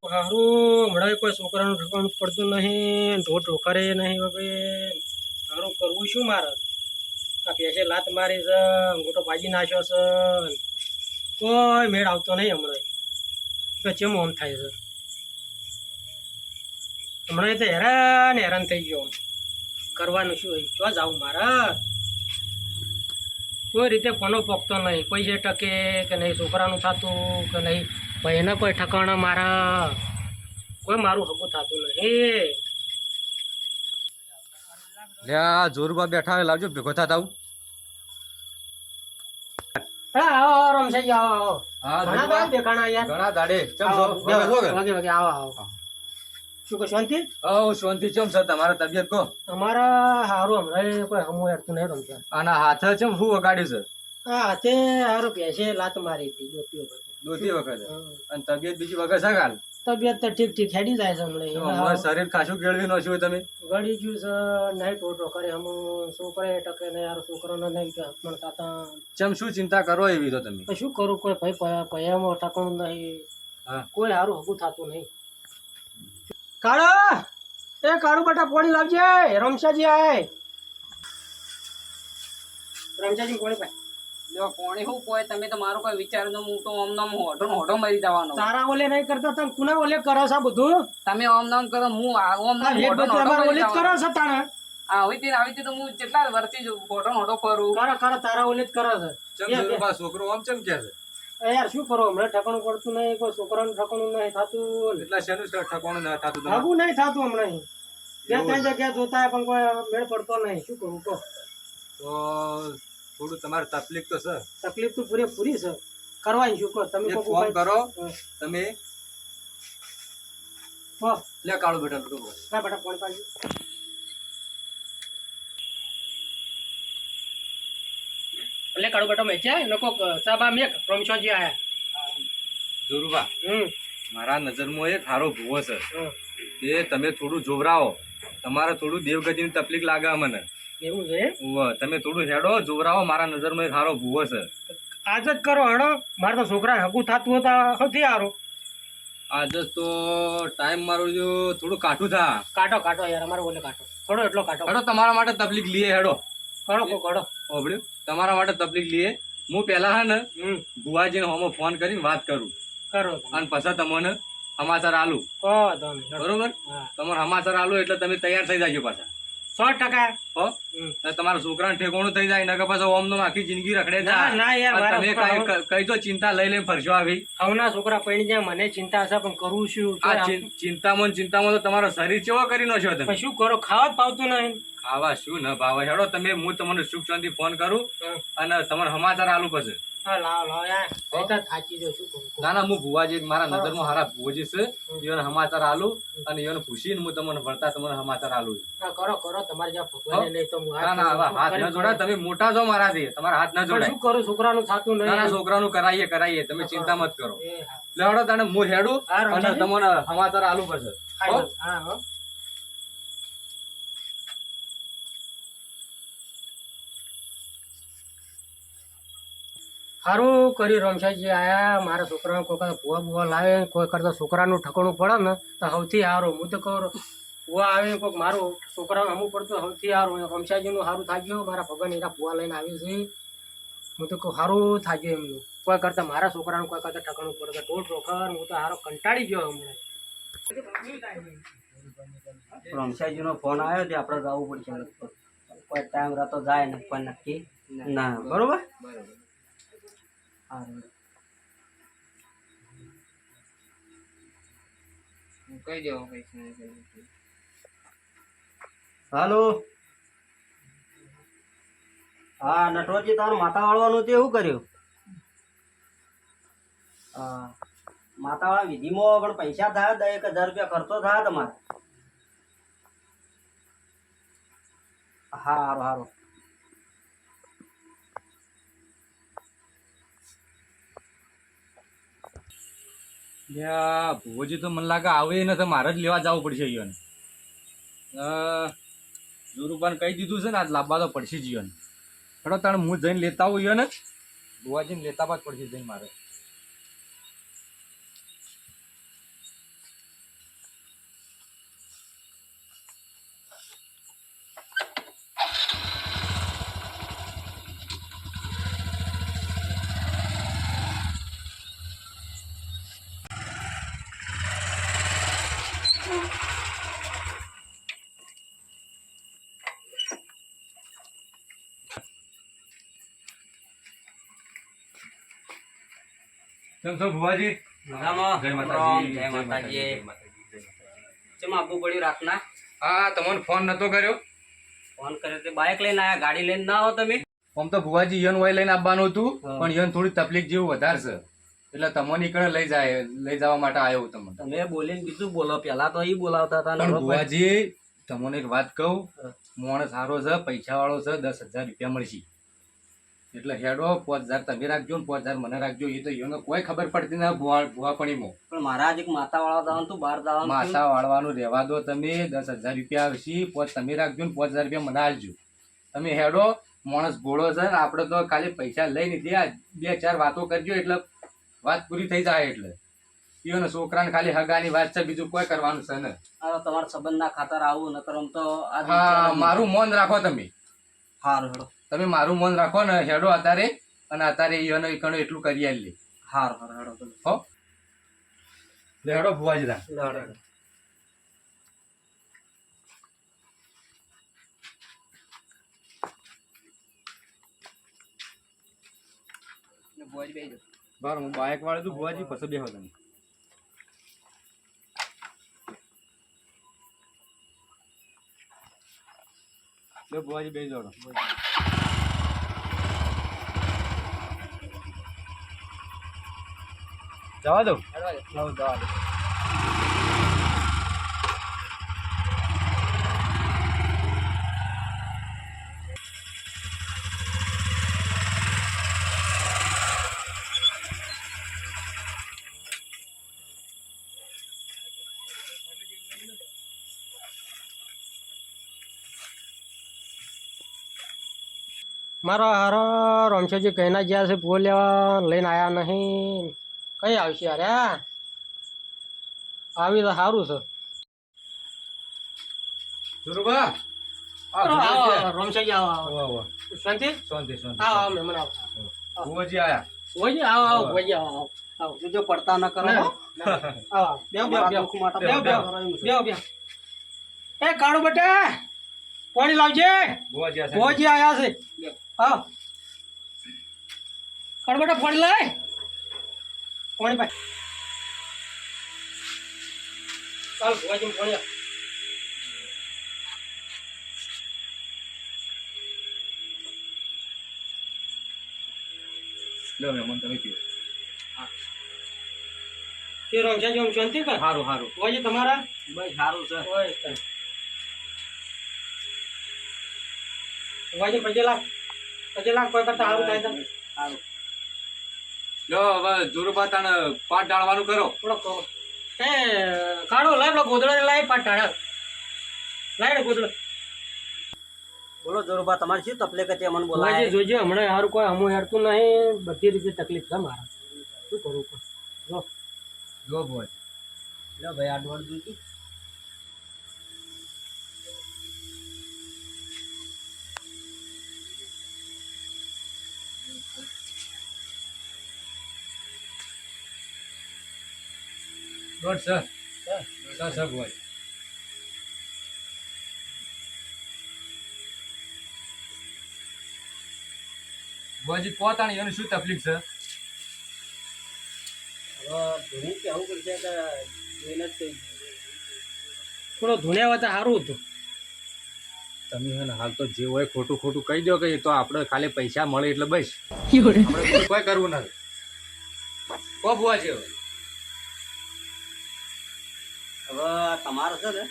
હારું હમણાં કોઈ છોકરાનું ઠકાણું પડતું નહીં, ઢોર ઢોકારે નહીં. હવે હારું કરવું શું મારે? આ પેસે લાત મારી છે, અંગૂઠો ભાજી નાખ્યો છે, કોઈ મેળ આવતો નહીં. હમણાં કે ચેમ ઓમ થાય છે? હમણાં તો હેરાન થઈ ગયો. કરવાનું શું હોય? જો જાઉં મારા કોઈ રીતે કોનો પકતો નહીં, પૈસે ટકે કે નહીં, છોકરાનું થતું કે નહીં, ભાઈને કોઈ ઠકાણા મારા કોઈ મારું હકું થતું નહીં. લ્યા જોરુબા બેઠા હોય, લાવજો ભેગો થતા આવું. હા આવો રમસાઈ આવો. હા ઘણા દાડ દેખાણા યાર, ઘણા દાડે ચમ આવો, છો? વાગે આવો આવો. શું કહો શાંતિ? ઓ શાંતિ ચમ છે તમારા તબિયત કો? અમારા હારું હમણાં કોઈ હમું હેરતું નહીં રમતા. આના હાથ ચમ શું વગાડ્યું છે? હા હાથે હારું પેસે લાત મારી હતી દોતી વખત. અને તબિયત બીજી વખત છે કાલ? તબિયત તો ઠીક ઠીક હેડી જાય છે હમણાં. શરીર ખાસું કેળવી નો છું તમે? ગળી ગયું છે નહીં, ટોટો કરે હમું છોકરે ટકે નહીં, યાર છોકરાને નહીં કે પણ તાતા ચમ શું ચિંતા કરો એવી તો તમે? શું કરું? કોઈ ભાઈ પયામાં ઠકાણું નહીં, કોઈ સારું હકું થતું નહીં. કાળો એ કાળું બટા પાણી લાવજે. રમશાજી આય, રમશાજી પાણી પાય. જો કોણી હું કોઈ તમે તો મારો કોઈ વિચાર તો હું તો ઓમ નામ હોટો મરી જવાનો. તારા ઓલે નહીં કરતા તમે કુના ઓલે કરો છો બધું? તમે ઓમ નામ કરો, હું ઓમ નામ હેડ બધું અમારા ઓલે જ કરો છો તારા. આવી તો હું કેટલા વર્ષથી હોટો ફરું. કરો તારા ઓલે જ કરો છો. ચમ જોરુબા છોકરો આમ ચમ કે છે? યાર શું કરો, હમણાં ઠકાણું પડતું નહીં, કોઈ છોકરાનું ઠકાણું નહીં થતું, એટલા શેનું ઠકાણું ના થતું તમારે? આવું નહીં થતું હમણાં. બે ત્રણ જગ્યા જોતા પણ કોઈ મેળ પડતો નહીં. શું કરું કહો? તો થોડું તમારે તકલીફ તો છે. તકલીફ તો પૂરેપૂરી છે, કરવાની શું કહો તમે? એક ફોન કરો તમે. હો લે કાળું બેટા લૂટો ના બેટા પાણી પાડી. એટલે કાળું બેટા મેં છે લોકો સાબા મેક રમશોજી આયા. જોરુબા મારા નજરમાં એક હારો ભૂવો છે, એ તમે થોડું જોવરાવો. તમારે થોડું દેવગતિની તકલીફ લાગે મને. એવું છે? તમે થોડું હેડો જોવરાવો. મારા નજરમાં એક હારો ભૂવો છે. આજ જ કરો હેડો. મારે તો છોકરા હકું થતું હતા સૌથી સારું. આજે તો ટાઈમ મારો જો થોડું કાઠું થા. કાટો યાર, અમારે બોલે કાટો થોડો એટલો કાટો. હેડો તમારા માટે તકલીફ લીએ. હેડો કરો ઓબળ્યું તમારા માટે તકલીફ લીએ. હું પેલા હે ને ભુવાજીને હોમો ફોન કરીને વાત કરું કરો અને પછી તમને સમાચાર આલું. કહો તમે બરોબર? તમારે સમાચાર આલું એટલે તમે તૈયાર થઈ જાજો પાછા 100%. હો તમારા છોકરાને ઠેકોણું થઈ જાય ને પાછા ઓમ નો આખી જિંદગી રખડે ના યાર, તમે કઈ તો ચિંતા લઈ ફરશો આવી. આવના છોકરા પડી જાય, મને ચિંતા છે પણ કરવું શું? આ ચિંતામાં તો તમારો શરીર કેવો કરી નો છો તમે? શું કરો? ખાવા જ પાવતું નહીં. ખાવા શું ન ભાવે? હેડો તમે, હું તમને સુખ શાંતિ ફોન કરું અને તમારે સમાચાર આલું પછી. લાવ યાર, થાકી જો. શું કરું? ના હું ભુવાજી મારા નજરમાં હારા ભુવાજી છે, એને સમાચાર આલું અને એને પૂછીને હું તમને વળતા તમને સમાચાર આલું. કરો તમારે જ્યાં ભગવાન નહીં તો ના હાથ ન જોડાય. તમે મોટા છો મારાથી, તમારા હાથ ન જોડાય. શું કરું? છોકરાનું થતું નહીં. ના છોકરાનું કરાઈએ તમે ચિંતા મત કરો. લેવડો તને હું હેડું અને તમને સમાચાર આલું પછી. હા સારું કર્યું રમશાજી આયા. મારા છોકરાને કોઈ કરતા ભૂવા લાવે, કોઈ કરતા છોકરાનું ઠકાણું પડે ને તો સૌથી સારું. હું તો કહું ભૂવા આવે કોઈક મારું છોકરાનું હમું પડતું સૌથી સારું. રમશાજીનું સારું થાગ્યું. મારા ભગવાન એના ભૂવા લઈને આવી છે. હું તો કહું સારું થાગ્યું એમનું. કોઈ કરતા મારા છોકરાનું કોઈ કરતા ઠકાણું પડે ટોલ રોકર. હું તો સારો કંટાળી ગયો હમણાં. રમશાજીનો ફોન આવ્યો છે, આપણે જવું પડશે. કોઈ ટાઈમ રહેતો જાય ને કોઈ નક્કી ના. બરોબર. હાલો. હા નટવરજી, તારું માથા વાળવાનું તે શું કર્યું? માથા વાળા વિધિમાં પણ પૈસા થાય, 10,000 રૂપિયા ખર્ચો થાય તમારે. હા સારું. ભુવોજી તો મને લાગે આવે નથી, મારે જ લેવા જવું પડશે. ઈયોને જોરુબાને કહી દીધું છે ને, આજ લાવવા તો પડશે જ ઈયોને. હેડો તાણે હું જઈને લેતા આવું. ઈયોને ભુવાજીને લેતા જ પડશે જઈને મારે. કેમ છો ભુવાજી? મજામાં? જય રામ, માતાજી, જય માતાજી. જય માતાજી, જય માતાજી. ચેમ આવવું પડ્યું રાતના? હા, તમને ફોન નતો કર્યો? ફોન કર્યો તે બાઇક લઈને આયા, ગાડી લઈને ના આવો તમે? આમ તો ભુવાજી યન ઓય લઈને આવવાનું હતું, હા. પણ યન થોડી તકલીફ જેવું વધારે છે, એટલે તમને ઈકણે લઈ જવા માટે આવ્યો હું તમને. તમે બોલીને બીજું બોલો, પેલા તો ઈ બોલાવતા હતા ને પણ હવે ભુવાજી તમને એક વાત કહું, હા. માણસ સારો છે, પૈસા વાળો છે, 10,000 રૂપિયા મળશે. એટલે હેડો 5,000 તમે રાખજો ને 5,000 મને રાખજો. એ તો એને કોઈ ખબર પડતી ના ભુવાપણીમાં. પણ મારા એક માતા વાળા જવાનું તું, બહાર જવાનું માથા વાળવાનું રહેવા દો તમે. 10,000 રૂપિયા આવશે, 5 તમે રાખજો ને 5,000 રૂપિયા મને આલજો. તમે હેડો, માણસ ભોળો છે ને, આપણે તો ખાલી પૈસા લઈ લીધી, 2-4 વાતો કરજો એટલે વાત પૂરી થઈ જાય. એટલે ઈઓને છોકરાને ખાલી હગાની વાત છે, બીજું કોઈ કરવાનું છે ને. આ તમારા સંબંધના ખાતર આવું નકર આમ તો આ હા, મારું મન રાખો તમે. હારું હેડો, તમે મારું મન રાખો ને, હેડો અત્યારે. અને અત્યારે ઈઓને ઈકણે એટલું કરી આલી હારું હેડો તમે. હો. લે હેડો ભુવાજી રા. હેડો, હેડો. ને ભુવાજી બેહી જાઓ. બરાબર, હું બાઇક વાળું છું ભુવાજી, પછી બેહો તમે. લે ભુવાજી બેસી જાઓ. જવા દો. હેડો, હેડો, જવા દો. મારા હારા રમશેજી કહીના જ્યાં છે ભૂલ લેવા લઈને આવ્યા નહીં. કઈ આવશે અરે આવી તો સારું છે. સુરુબા, રમશેજી આવો આવો. આવો, આવો. શાંતિ શાંતિ, શાંતિ. આવો આવો મહેમાન આવો. ભુવાજી આયા. ભુવાજી આવો આવો ભુવાજી આવો આવો આવો. જો પડતા ન કરો હો. આવો બેહો બેહો મારા બેહો દુઃખ માટે બેહો બેહો કરાવ્યું છે. બેહો બેહો. એ કાળુ બેટા પાણી લાવજે. ભુવાજી આ ભુવાજી આયા છે. આવો કાળુ બેટા પાણી લાય. પાણી પાય. ચાલ ભુવાજી પાણી આપ. લો મહેમાન તમે પીઓ. તે રમશેજી આમ શાંતિ કર. સારું સારું. ભુવાજી તમારા બસ સારું છે. ઓય કર. ભુવાજી 5 લાખ કોઈ કરતા સારું થાય તો સારું. લો હવે જોરુબા તાણ પાટ ડાળવાનું કરો. થોડોક એ કાળો લાય પેલો ગોદડો લાય પાટ ટાળા લાય ને ગોદડો. બોલો જોરુબા, તમારી શું તકલીફ હતી અમને ભુવાજી બોલાય? જોજે હમણાં સારું કોઈ હમું હેડતું નહીં. બધી રીતે તકલીફ છે મારા. શું કરું કહો. જો જો ભુવાજી. લો ભાઈ આ દોડ દૂધી. દોઢ સર. સર ભુવાજી. ભુવાજી પોતાની એનું શું તકલીફ છે? હવે ધૂણી કેવું પડશે કે જોઈને જ કહી દઉં. થોડો ધૂણ્યા હોય તો સારું હતું. તમે હે ને હાલ તો જે હોય ખોટું ખોટું કહી દો કે એ તો આપણે ખાલી પૈસા મળે એટલે બસ. આપણે બીજું કોઈ કરવું નથી. કો ભુવાજી હવે. હવે તમારે છે ને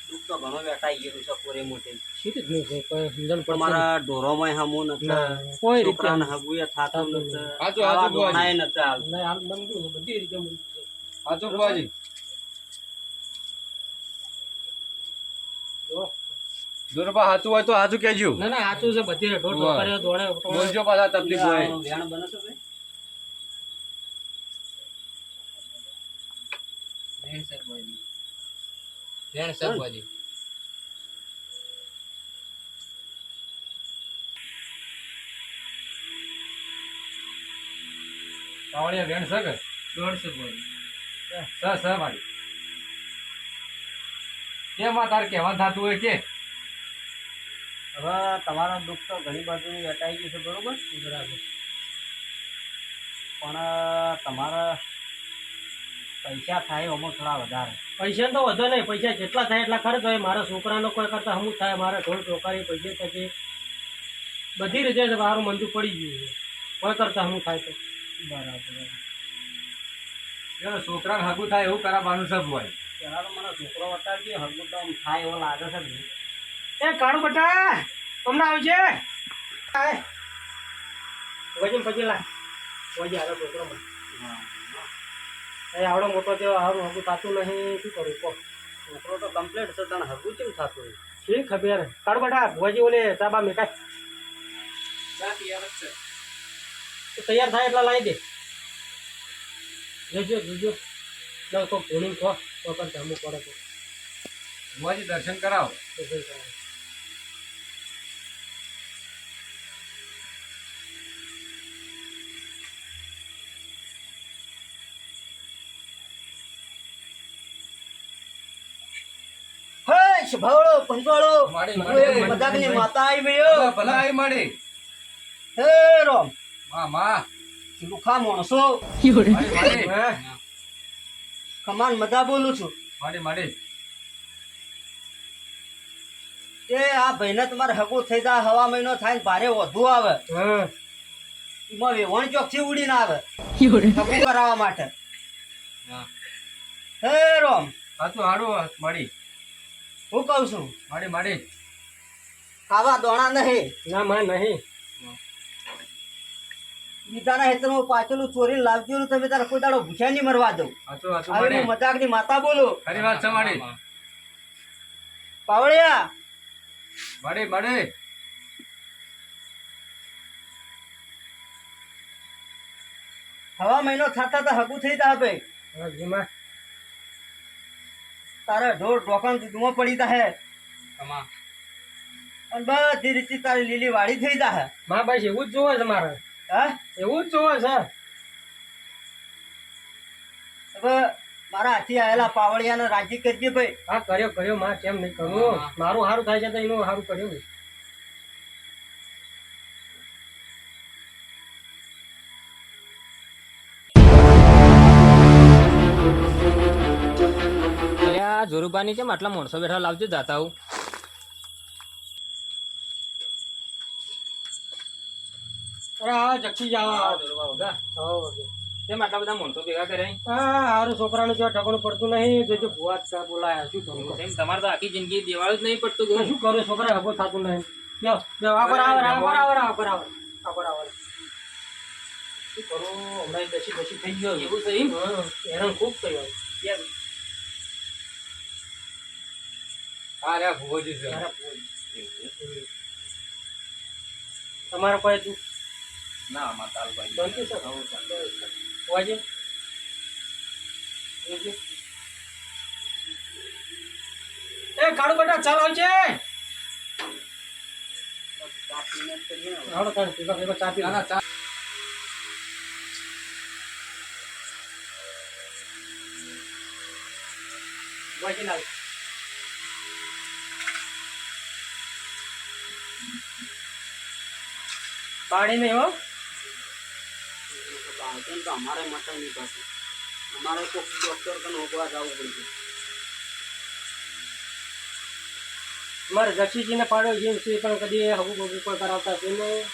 દુઃખ તો ઘણો વેટાઈ ગયેલું છે પૂરે મોટે. સીધી જ નહીં કોઈ સમજણ પડશે તમારા ઢોરોમાં હમું નથી, ના, કોઈ રીતે છોકરાને હગુએ થાતું નથી, હાચું, આવા હાચું ભુવાજી. દોણાએ નથી હાલતું. નહીં હાલ મંદું છે, બધી રીતે મંદું છે. હાચો ભુવાજી. જો. જોરુબા હાચું હોય તો હાચું કહેજો. ના ના સાચું છે. બધી ઢોર વાહ. ઢોકરીઓ દોડે બોલજો પાછા તકલીફ હોય. આનું વેણ બને છે ભાઈ? કાવળિયા વેણ છે કે? સ મારી. કેમાં તાર કહેવાનું થતું હોય કે? હવે તમારા દુઃખ તો ઘણી બાજુ વેટાઈ ગયું છે, બરોબર? બરાબર. પણ તમારા પૈસા થાય એમાં થોડા વધારે. પૈસા તો વધો નહીં, પૈસા જેટલા થાય એટલા ખર્ચ હોય. મારા છોકરાનો કોઈ કરતા હમું થાય, મારા ઢોર ચોકારી પૈસે થશે, બધી રીતે મારું મંજૂર પડી ગયું છે. કોઈ કરતા હમું થાય તો બરાબર. એટલે છોકરાને હગું થાય એવું કરાવવાનું સબ હોય. પેલા તો મને છોકરો બતાવજો હગું તો આમ થાય એવો લાગે છે ને. એ કાળું બટા હમણાં આવજે. વજન પછી લાય વજે હારો છોકરો મને. એ આવડો મોટો થયો, સારું હગું થતું નહીં, શું કરું કહો. છોકરો તો કમ્પ્લીટ છે તને હગું કેમ થતું હોય? શી ખબર. કાળું બટા ભુવાજી ઓલે ચાબા મેકાય તો તૈયાર થાય એટલા લાવી દે. જોજો જોજો જાઓ તો ભૂણી કહો તો પણ જમવું પડે તો ભુવાજી દર્શન કરાવો. દર્શન કરાવે. હે શભાવળો પંચવાળો માડી, ઓય, માડી, મજાકની માતા આવી ગયો. ભલા આવી માડી. હે રોમ માં લુખા માણસો માડી હે? કમાન મજા બોલું છું. માડી. એ આ ભાઈને તમારે હગું થઈ જાય, હવા મહિનો થાય ને ભારે વધુ આવે હા એમાં વેવણ ચોકથી ઉડીને આવે હગું કરાવવા માટે. હા. હે રોમ સાચું હાડું માડી. હું કઉ છું માડી. ખાવા દોણા નહીં ના માં નહીં. બીજાના હેતરમાં પાછળનું ચોરીને લાવજો ને તમે તારા કોઈ દાડો ભૂખ્યા નહીં મરવા દઉં. સાચું આવી માડી. હું મજાકની માતા બોલું. ખરી વાત છે માડી. પાવળિયા માડી. હવા મહિનો થતા તો હગું થઈ જાય ભાઈ. હા જીમાં તારા ઢોર ઢોકણ દૂધમાં પડી જાય અને બધી રીતે તારી લીલી વાડી થઈ જાય. માં બસ એવું જ જોવે છે મારે, હા એવું જ જોવે છે. હવે મારા હાથી આવેલા પાવળિયાને રાજી કરજે ભાઈ. હા કર્યો માં, કેમ નહીં કરું. મારું સારું થાય છે તો એનું સારું કર્યું. જોરુબાની છે આટલા માણસો બેઠા લાવજો જાતા હું. અરે હા જક્ષી જાવ. કેમ આટલા બધા માણસો ભેગા કર્યા? હા સારું છોકરાનું જો ઠકણું પડતું નહીં. જોજો ભુવા જ બોલાયા, શું કરું. એમ તમારે તો આખી જિંદગી દેવાળું જ નહીં પડતું તો શું કરું, છોકરા હગો થતું નહીં. જાઓ જાઓ આગળ આવો. શું કરું, હમણાં દસી થઈ ગયો. એવું છે એમ? હા, હેરાન ખૂબ થયો. હા રે ભુવાજી છે. તમારે કોઈ ના માતાલ ભાઈ. શાંતિ છે? ભુવાજી? એ કાળુ બેટા ચાલ આવજે. હાલો તાણ ભેગા ચા પી લો. ના, ચા. ભુવાજી લાવ. પાણી નહીં હો. તો અમારે મટન નહીં પાછું. અમારે કોઈ ડોક્ટર કને હોકવા જવું પડશે. મારે જક્ષીજીને પાડો જેમ છે પણ કદી હવું બગું કોઈ કરાવતા છે નહીં.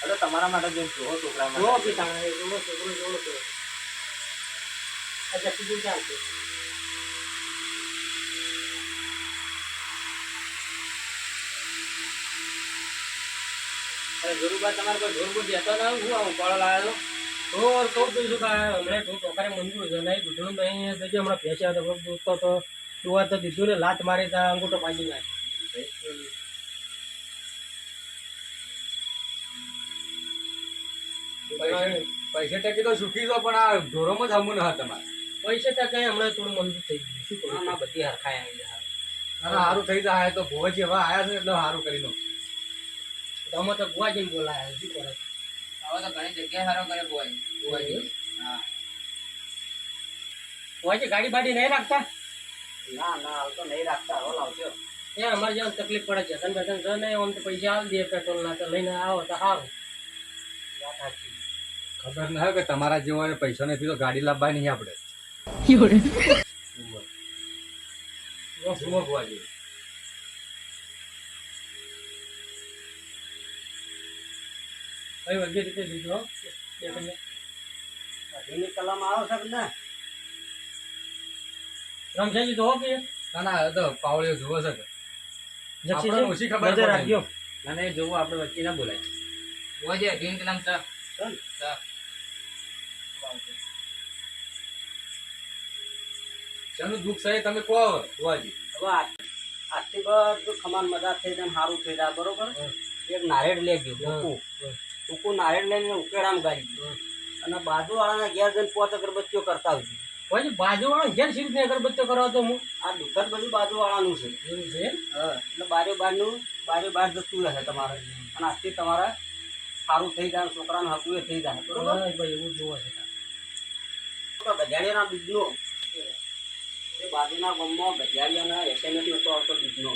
એટલે તમારા માટે જેમ જોવો છોકરા જો પીતા જોવો છોકરો જોવો તો આ જક્ષીજી ચાલશે. જોરુબા તમારે કોઈ ઢોર બોર દેતો ના હું આવું પાડો લાવ્યો ઢોર કહું તો શું કાંઈ હમણાં ઢોર ટોકારે મંજૂર છે નહીં. દૂધનું નહીં જજે હમણાં ભેંસ્યા તો દૂધ તો ડોવા તો દીધું ને લાત મારી ત્યાં અંગૂઠો ભાંગી નાખે. પૈસા ટકી તો સુખી છો પણ આ ઢોરોમાં જ હમું ના તમારે. પૈસા ત્યાં કઈ હમણાં થોડું મંજૂર થઈ ગયું. શું કરું. આમાં બધી હરખાઈ આવી જાય. સારું થઈ જાય તો ભુવાજી હવે આયા છે એટલે સારું કરી દો. અમે તો ભુવાજીને બોલાયા શું કરે. હવે તો ઘણી જગ્યાએ સારો કરે ભુવાજી. હા ભુવાજી ગાડી બાડી નહીં રાખતા? ના હાલ તો નહીં રાખતા. હો લાવજો. એ અમારે જેમ તકલીફ પડે છે. બેઠન છે ને આમ તો પૈસા આવી દે પેટ્રોલ ના તો લઈને આવો તો સારું. વાત ખબર ના હોય કે તમારા જેવો હોય ને પૈસા નથી તો ગાડી લાવવા નહીં આપણે. જુઓ ભુવાજી. ભાઈ વગેરે રીતે લીધો હો. બે કલાક. એની કલમ આવે છે કે ના રમજાજી તો હો કે ના ના હવે તો પાવળીઓ જુઓ છે કે જક્ષી આપણને ઓછી ખબર નજર પડે. રાખજો. ના ના એ જોવું આપણે વચ્ચે ના બોલાય. ભુવાજી અઢીન કલામ ચા ચા શાનું દુઃખ છે એ તમે કહો ભુવાજી. હવે આજથી બધું ખમાન મજા થઈ જાય ને સારું થઈ જાય બરોબર એક નારેળ લેજો ટૂંકું નારેળ લઈને ઉકેડામાં ગાળી દો અને બાજુવાળાના ઘેર જઈને 5 અગરબત્તીઓ કરતા આવજો. ભાઈ બાજુવાળા ઘેર શી રીતે અગરબત્તીઓ કરવા તો હું આ દુકાન બધું બાજુવાળાનું છે. એવું છે હા એટલે બારે બાર જતું રહેશે તમારે અને આજથી તમારે સારું થઈ જાય છોકરાનું હકું થઈ જાય બરોબર. હા, ભાઈ એવું જોવા છે ગજાડિયાના દૂધનો એ બાજુના ગામમાં ગજાડિયાના એસએમએસ નતો આવતો દૂધનો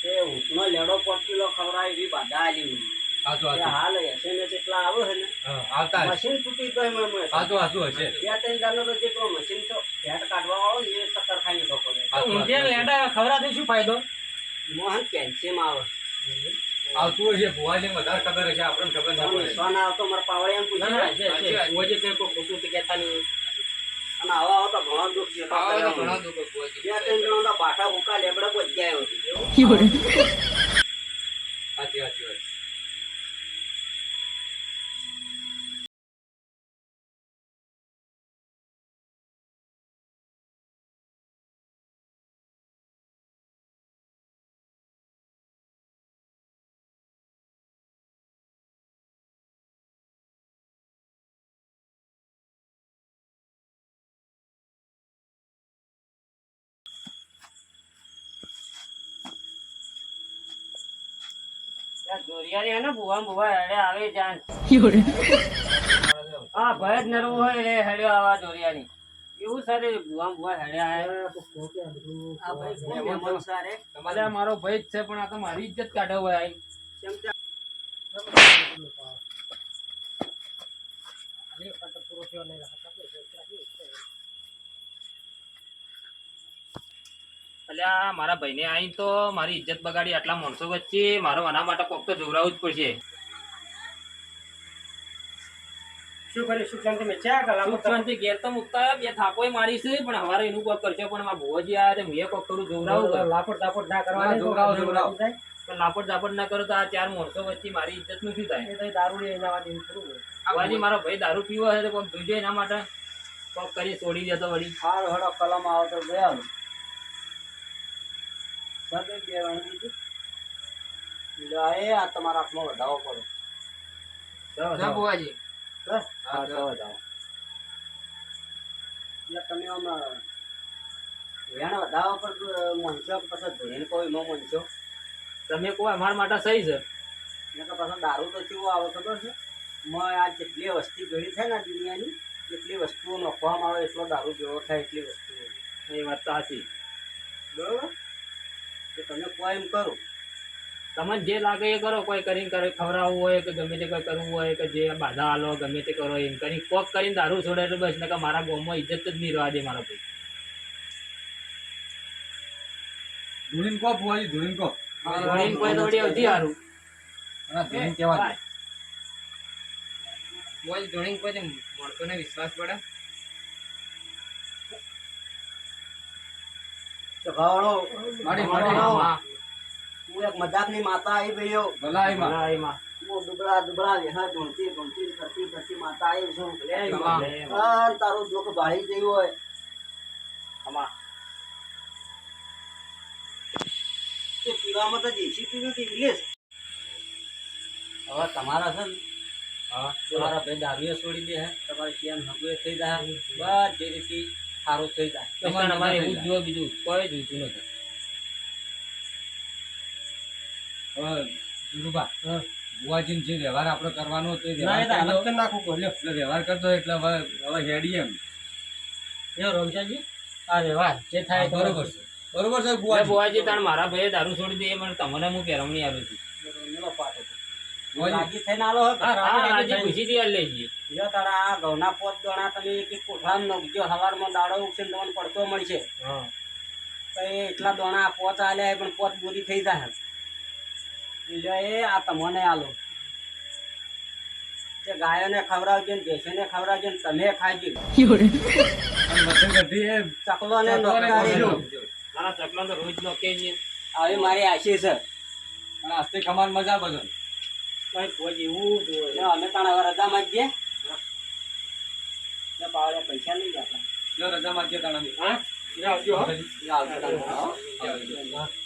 એ ઊંટનો લેડો 5 કિલો ખવડાય એવી બાધા આલી મને. સાચું એ સાચું. હાલ એસએમએસ એટલા આવે છે ને હા, આવતા હશે. મશીન તૂટી ગઈ મને સાચું સાચું હશે. 2-3 દાનો તો જેટલો મશીન તો ફેટ કાઢવા વાળો ને એ ચક્કર ખાઈ જતો પડે. ઊંધિયા લેડા ખવડાવથી શું ફાયદો મોહન કેલ્શિયમ આવે આવતું હશે ભુવાજી વધારે ખબર હશે આપણને ખબર ના પડે. વિશ્વાસ આવતો મારા પાવડે એમ ના ના પૂછ્યું છે છે ઓજે કઈ કોઈ ખોટું તો કહેતા નહીં અને આવા આવો તો ઘણો દુઃખ છે. ખાવા તો ઘણો દુઃખ ભુવાજી 2-3 જણાના બાઠા ભૂકા લેબડા બચ્યા સાચી સાચી વાત. દોરિયારી હે ને ભુવા હેડે આવે જાન હા ભય જ નરવું હોય રે હેડે આવા દોરિયાની એવું સર ભુવા હેડે આવે આ ભાઈ બહુ મહેમાન સારે તમારે આ મારો ભાઈ જ છે પણ આ તો મારી ઇજ્જત કાઢો હોય આઈ કેમ કે અલ્યા મારા ભાઈને આઈ તો મારી ઇજ્જત બગાડી આટલા માણસો વચ્ચે મારો આના માટે કોક તો જોવરાવું જ પડશે. શું કરી શું શાંતિ મેં ચા કલાક સુખ શાંતિ ઘેર તો મુકતા બે થાપોય મારી છે પણ હવારે એનું કોક કરશે પણ મારા ભુવાજી આવ્યા છે મેં કોક થોડું જોવરાવું કર. લાપડ તાપડ ના હા, કરવાની જોવરાવો, જોવરાવો. પણ લાપડ ઝાપડ ના કરો તો આ ચાર માણસો વચ્ચે મારી ઇજ્જત નું શું થાય? એ તો દારૂ લઈ જવાની થોડું હોય. ભુવાજી મારો ભાઈ દારૂ પીવો છે તો કોક જોઈજો એના માટે કોક કરી છોડી દેતો વળી. હારો હડો કલમ આવે તો ગયા સદે બે વાણી દીધી લે આ તમારા હાથમાં વધાવો પડે ના ભુવાજી બસ હા તો વધાવો એટલે તમે આમ વેણ વધાવા પર મોંચો પછી ધોઈને કોઈ નો મોંચો તમે કહો અમારા માટે સહી છે. ને તો પાછો દારૂ તો કેવો આવે ખબર છે આ જેટલી વસ્તી ઘડી થાય ને આ દુનિયાની એટલી વસ્તુઓ નખવામાં આવે એટલો દારૂ જેવો થાય એટલી વસ્તુઓ એ વાત તો સાચી. બરોબર તો તમે કોઈ એમ કરો તમને જે લાગે એ કરો કોઈ કરીને કરે ખવડાવવું હોય કે ગમે તે કોઈ કરવું હોય કે જે બાધા આલો ગમે તે કરો એમ કરી કોક કરીને દારૂ છોડે એટલે બસ નકર મારા ગામમાં ઇજ્જત જ નહીં રહેવા દે મારા ભાઈ. ધૂળીને કહો ભુવાજી, ધૂળીને કહો. ઘોડીને કોઈ દોડી આવતી હારું. હા, ધૂળીને કહેવા દે. ભુવાજી ધોણીને કોઈ મળતો ને વિશ્વાસ પડે. તો ભાવડો માડી, ભાવડો. હા, હું એક મજાકની માતા આવી ગયો ભલા એમાં. ભલા એમાં. હું દુબળા વેહા ઢૂંઢતી કરતી માતા આવી છું એમાં. આ તારું દુઃખ ભાળી ગયું હોય આમાં તે પીવામાં તો દેશી પીવું કે ઇંગ્લિશ હવે તમારા છે ને તમારા ભાઈ દારૂએ છોડી દે હે તમારે કેમ હગુએ થઈ જાય બધી રીતે સારું થઈ જાય તમારે અમારે એવું જ જુઓ બીજું કોઈ જોઈતું નથી. હવે ધીરુભા, ભુવાજીને જે વ્યવહાર આપણે કરવાનો હતો એ ના એ તો વ્યવહાર હાલત કરી કરી નાખું બોલ્યો એટલે વ્યવહાર કરતો એટલે હવે હેડી એમ. એ રમજાજી આ વ્યવહાર જે થાય હા, બરોબર છે. બરોબર છે એટલે ભુવાજી. ભુવાજી તાણ મારા ભાઈએ દારૂ છોડી દે એ મને તમને હું પહેરવણી આલું છું. મેલો પાટો રાજી થઈને આલો હો. હા રાજી ખુશીથી આ લેજે. જો તારા આ ઘઉંના 5 દોણા તમે એક એક કોઠામાં નાખજો. સવારમાં દાડો ઉગશે ને તમને પડતો મળશે. હા તો એ એટલા દોણા 5 આલ્યા પણ 5 બોરી થઈ જાય. બીજો એ આ તમને આલો. તે ગાયોને ખવડાવજો ને ભેંસોને ખવડાવજો ને તમે ખાજો. અને વચ્ચે બધી એ ચકલો ને ચકલોને નોકરારી. ખવડાવજો. મારા ચકલા તો રોજ નો કે છે. આવી મારી આશી છે. અને આસ્તે ખમાન મજા બધો કઈ કોઈ એવું જ હોય. ને અમે પણ હવે રજામાં જ જઈએ. ને પાવડે પૈસા લઈ ગયા. જો રજા માં તાણા હા આવજો હો. આવજો.